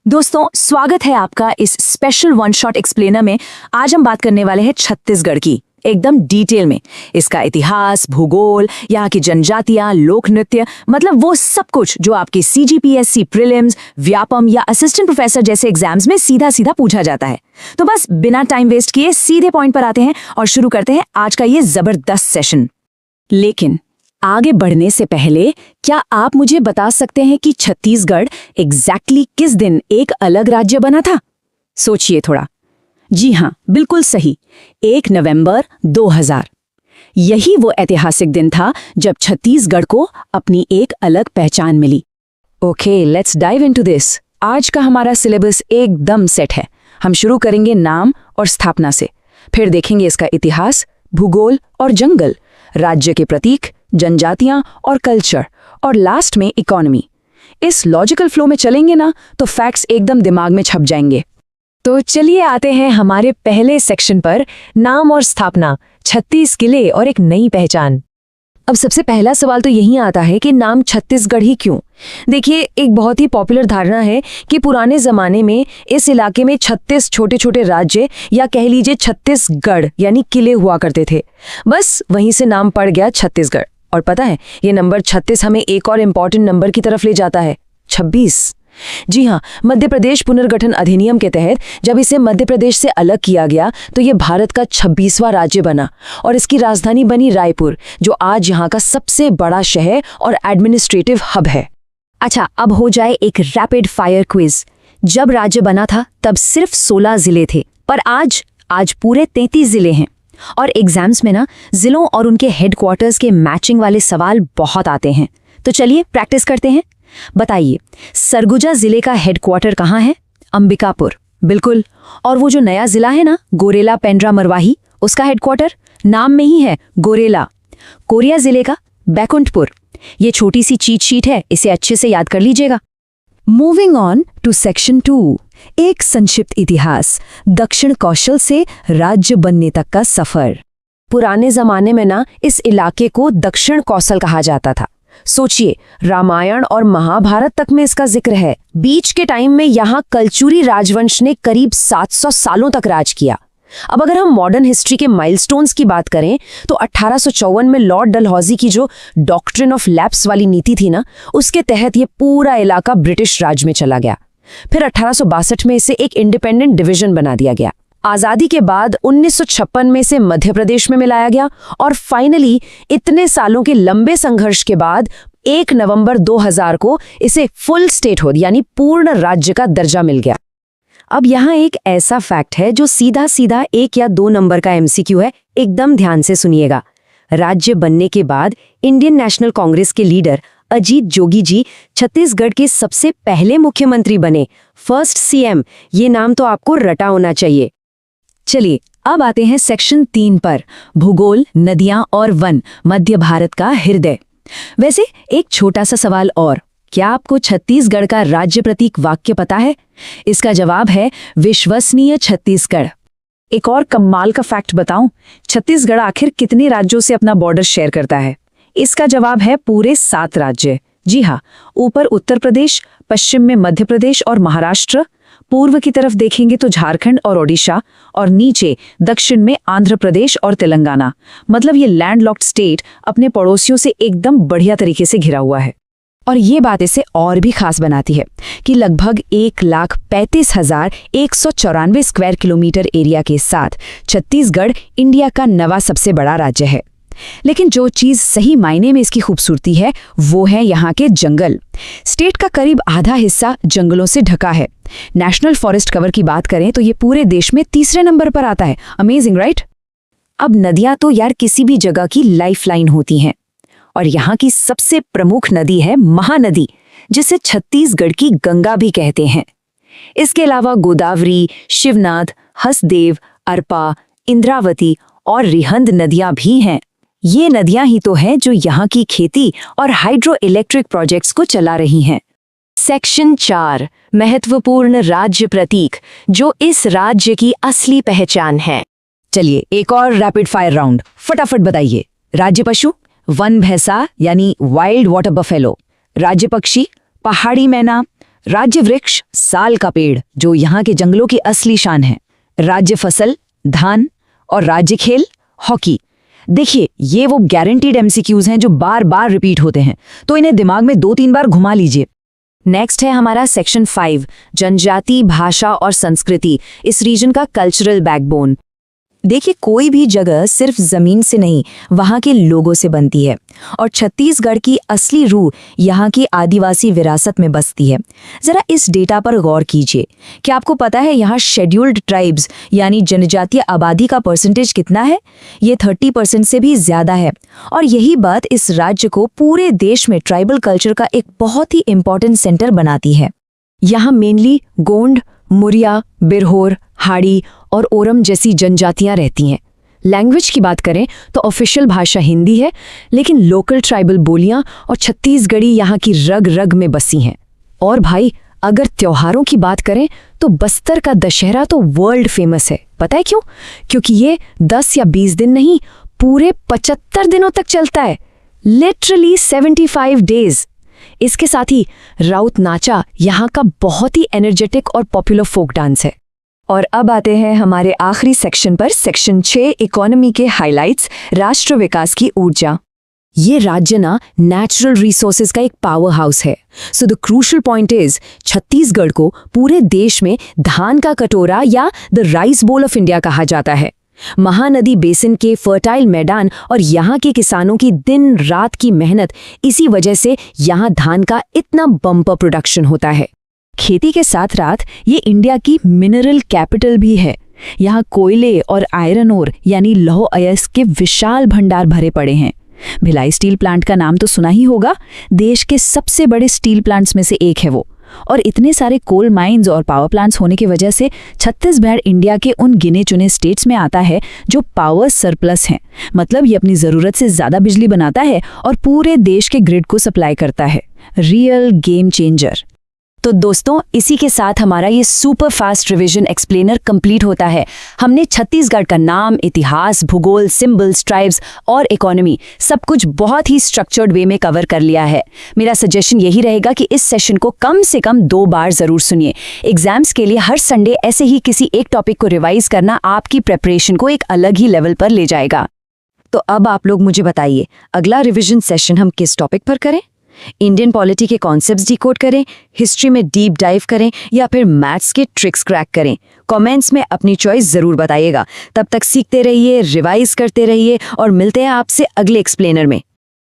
दोस्तों, स्वागत है आपका इस स्पेशल वन शॉट एक्सप्लेनर में। आज हम बात करने वाले हैं छत्तीसगढ़ की, एकदम डिटेल में। इसका इतिहास, भूगोल, यहाँ की जनजातियां, लोक नृत्य, मतलब वो सब कुछ जो आपके CGPSC प्रीलिम्स, व्यापम या असिस्टेंट प्रोफेसर जैसे एग्जाम्स में सीधा सीधा पूछा जाता है। तो बस बिना टाइम वेस्ट किए सीधे पॉइंट पर आते हैं और शुरू करते हैं आज का ये जबरदस्त सेशन। लेकिन आगे बढ़ने से पहले क्या आप मुझे बता सकते हैं कि छत्तीसगढ़ एग्जैक्टली किस दिन एक अलग राज्य बना था? सोचिए थोड़ा। जी हाँ, बिल्कुल सही, 1 नवंबर 2000। यही वो ऐतिहासिक दिन था जब छत्तीसगढ़ को अपनी एक अलग पहचान मिली। Okay, let's dive into this. आज का हमारा सिलेबस एकदम सेट है। हम शुरू करेंगे नाम और स्थापना से, फिर देखेंगे इसका इतिहास, भूगोल और जंगल, राज्य के प्रतीक, जनजातियां और कल्चर, और लास्ट में इकोनॉमी। इस लॉजिकल फ्लो में चलेंगे ना तो फैक्ट्स एकदम दिमाग में छप जाएंगे। तो चलिए आते हैं हमारे पहले सेक्शन पर, नाम और स्थापना, 36 किले और एक नई पहचान। अब सबसे पहला सवाल तो यही आता है कि नाम छत्तीसगढ़ ही क्यों? देखिए, एक बहुत ही पॉपुलर धारणा है कि पुराने जमाने में इस इलाके में 36 छोटे छोटे राज्य या कह लीजिए छत्तीसगढ़ यानी किले हुआ करते थे। बस वहीं से नाम पड़ गया छत्तीसगढ़। और पता है, ये नंबर 36 हमें एक और इम्पॉर्टेंट नंबर की तरफ ले जाता है, 26। जी हाँ, मध्य प्रदेश पुनर्गठन अधिनियम के तहत जब इसे मध्य प्रदेश से अलग किया गया तो ये भारत का 26वां राज्य बना और इसकी राजधानी बनी रायपुर, जो आज यहाँ का सबसे बड़ा शहर और एडमिनिस्ट्रेटिव हब है। अच्छा, अब हो जाए एक रैपिड फायर क्विज। जब राज्य बना था तब सिर्फ 16 जिले थे, पर आज पूरे 33 जिले हैं। और एग्जाम्स में ना जिलों और उनके हेडक्वार्टर्स के मैचिंग वाले सवाल बहुत आते हैं। तो चलिए प्रैक्टिस करते हैं। बताइए, सरगुजा जिले का हेडक्वार्टर कहाँ है? अंबिकापुर, बिल्कुल। और वो जो नया जिला है ना, गोरेला पेंड्रा मरवाही, उसका हेडक्वार्टर नाम में ही है, गोरेला। कोरिया जिले का बैकुंठपुर। ये छोटी सी चीट शीट है, इसे अच्छे से याद कर लीजिएगा। मूविंग ऑन टू सेक्शन 2, एक संक्षिप्त इतिहास, दक्षिण कौशल से राज्य बनने तक का सफर। पुराने जमाने में ना इस इलाके को दक्षिण कौशल कहा जाता था। सोचिए, रामायण और महाभारत तक में इसका जिक्र है। बीच के टाइम में यहाँ कलचुरी राजवंश ने करीब 700 सालों तक राज किया। अब अगर हम मॉडर्न हिस्ट्री के माइलस्टोन्स की बात करें तो 1854 में लॉर्ड डलहौजी की जो डॉक्ट्रिन ऑफ लैप्स वाली नीति थी ना, उसके तहत ये पूरा इलाका ब्रिटिश राज में चला गया। फिर 1862 में इसे एक इंडिपेंडेंट डिवीजन बना दिया गया। आज़ादी के बाद 1956 में इसे मध्य प्रदेश में मिलाया गया और फाइनली इतने सालों के लंबे संघर्ष के बाद 1 नवंबर 2000 को इसे फुल स्टेटहुड यानी पूर्ण राज्य का दर्जा मिल गया। अब यहाँ एक ऐसा फैक्ट है जो सीधा सीधा 1 या 2 नंबर का MCQ है, एकदम ध्यान से सुनिएगा। राज्य बनने के बाद इंडियन नेशनल कांग्रेस के लीडर अजीत जोगी जी छत्तीसगढ़ के सबसे पहले मुख्यमंत्री बने, फर्स्ट CM। ये नाम तो आपको रटा होना चाहिए। चलिए अब आते हैं सेक्शन 3 पर, भूगोल, नदियां और वन, मध्य भारत का हृदय। वैसे एक छोटा सा सवाल और, क्या आपको छत्तीसगढ़ का राज्य प्रतीक वाक्य पता है? इसका जवाब है विश्वसनीय छत्तीसगढ़। एक और कमाल का फैक्ट बताऊं, छत्तीसगढ़ आखिर कितने राज्यों से अपना बॉर्डर शेयर करता है? इसका जवाब है पूरे 7 राज्य। जी हाँ, ऊपर उत्तर प्रदेश, पश्चिम में मध्य प्रदेश और महाराष्ट्र, पूर्व की तरफ देखेंगे तो झारखंड और ओडिशा, और नीचे दक्षिण में आंध्र प्रदेश और तेलंगाना। मतलब ये लैंडलॉक्ड स्टेट अपने पड़ोसियों से एकदम बढ़िया तरीके से घिरा हुआ है। और ये बात इसे और भी खास बनाती है कि लगभग 1,35,194 स्क्वायर किलोमीटर एरिया के साथ छत्तीसगढ़ इंडिया का 9वां सबसे बड़ा राज्य है। लेकिन जो चीज सही मायने में इसकी खूबसूरती है वो है यहाँ के जंगल। स्टेट का करीब आधा हिस्सा जंगलों से ढका है। नेशनल फॉरेस्ट कवर की बात करें तो ये पूरे देश में 3रे नंबर पर आता है। Amazing, right? अब नदियां तो यार किसी भी जगह की लाइफलाइन होती हैं, और यहाँ की सबसे प्रमुख नदी है महानदी, जिसे छत्तीसगढ़ की गंगा भी कहते हैं। इसके अलावा गोदावरी, शिवनाथ, हसदेव, अरपा, इंद्रावती और रिहंद नदियां भी हैं। ये नदियां ही तो हैं जो यहाँ की खेती और हाइड्रो इलेक्ट्रिक प्रोजेक्ट्स को चला रही हैं। सेक्शन 4, महत्वपूर्ण राज्य प्रतीक, जो इस राज्य की असली पहचान है। चलिए एक और रैपिड फायर राउंड, फटाफट बताइए। राज्य पशु, वन भैंसा यानी वाइल्ड वाटर बफेलो। राज्य पक्षी, पहाड़ी मैना। राज्य वृक्ष साल का पेड़ जो यहाँ के जंगलों की असली शान है। राज्य फसल धान और राज्य खेल हॉकी। देखिए ये वो गारंटीड एमसीक्यूज हैं जो बार बार रिपीट होते हैं, तो इन्हें दिमाग में 2-3 बार घुमा लीजिए। नेक्स्ट है हमारा सेक्शन 5 जनजाति भाषा और संस्कृति, इस रीजन का कल्चरल बैकबोन। देखिए कोई भी जगह सिर्फ जमीन से नहीं वहाँ के लोगों से बनती है, और छत्तीसगढ़ की असली रूह यहाँ की आदिवासी विरासत में बसती है। जरा इस डेटा पर गौर कीजिए। क्या आपको पता है यहाँ शेड्यूल्ड ट्राइब्स यानी जनजातीय आबादी का परसेंटेज कितना है? ये 30% से भी ज्यादा है। और यही बात इस राज्य को पूरे देश में ट्राइबल कल्चर का एक बहुत ही इंपॉर्टेंट सेंटर बनाती है। यहाँ मेनली गोंड, मुरिया, बिरहोर, हाड़ी और ओरम जैसी जनजातियां रहती हैं। लैंग्वेज की बात करें तो ऑफिशियल भाषा हिंदी है, लेकिन लोकल ट्राइबल बोलियां और छत्तीसगढ़ी यहाँ की रग रग में बसी हैं। और भाई अगर त्योहारों की बात करें तो बस्तर का दशहरा तो वर्ल्ड फेमस है। पता है क्यों? क्योंकि ये 10 या 20 दिन नहीं, पूरे 75 दिनों तक चलता है। Literally 75 days. इसके साथ ही राउत नाचा यहाँ का बहुत ही एनर्जेटिक और पॉपुलर फोक डांस है। और अब आते हैं हमारे आखिरी सेक्शन पर, सेक्शन 6 इकोनॉमी के हाइलाइट्स, राष्ट्र विकास की ऊर्जा। ये राज्य ना नेचुरल रिसोर्सेज का एक पावर हाउस है। So the crucial point is Chhattisgarh को पूरे देश में धान का कटोरा या the rice bowl of India कहा जाता है। महानदी बेसिन के फर्टाइल मैदान और यहाँ के किसानों की दिन रात की मेहनत, इसी वजह से यहाँ धान का इतना बम्पर प्रोडक्शन होता है। खेती के साथ साथ ये इंडिया की मिनरल कैपिटल भी है। यहाँ कोयले और आयरन ओर यानी लौह अयस्क के विशाल भंडार भरे पड़े हैं। भिलाई स्टील प्लांट का नाम तो सुना ही होगा, देश के सबसे बड़े स्टील प्लांट्स में से एक है वो। और इतने सारे कोल माइंस और पावर प्लांट्स होने की वजह से छत्तीसगढ़ इंडिया के उन गिने चुने स्टेट्स में आता है जो पावर सरप्लस हैं। मतलब ये अपनी ज़रूरत से ज़्यादा बिजली बनाता है और पूरे देश के ग्रिड को सप्लाई करता है। Real game changer. तो दोस्तों इसी के साथ हमारा ये super fast revision explainer complete होता है। हमने छत्तीसगढ़ का नाम, इतिहास, भूगोल, सिंबल्स, ट्राइब्स और इकोनॉमी सब कुछ बहुत ही स्ट्रक्चर्ड वे में कवर कर लिया है। मेरा सजेशन यही रहेगा कि इस सेशन को कम से कम 2 बार जरूर सुनिए। एग्जाम्स के लिए हर संडे ऐसे ही किसी एक टॉपिक को रिवाइज करना आपकी प्रेपरेशन को एक अलग ही लेवल पर ले जाएगा। तो अब आप लोग मुझे बताइए, अगला रिवीजन सेशन हम किस टॉपिक पर करें? इंडियन पॉलिटी के कॉन्सेप्ट्स डिकोड करें, हिस्ट्री में डीप डाइव करें, या फिर मैथ्स के ट्रिक्स क्रैक करें? कमेंट्स में अपनी चॉइस जरूर बताइएगा। तब तक सीखते रहिए, रिवाइज करते रहिए और मिलते हैं आपसे अगले एक्सप्लेनर में।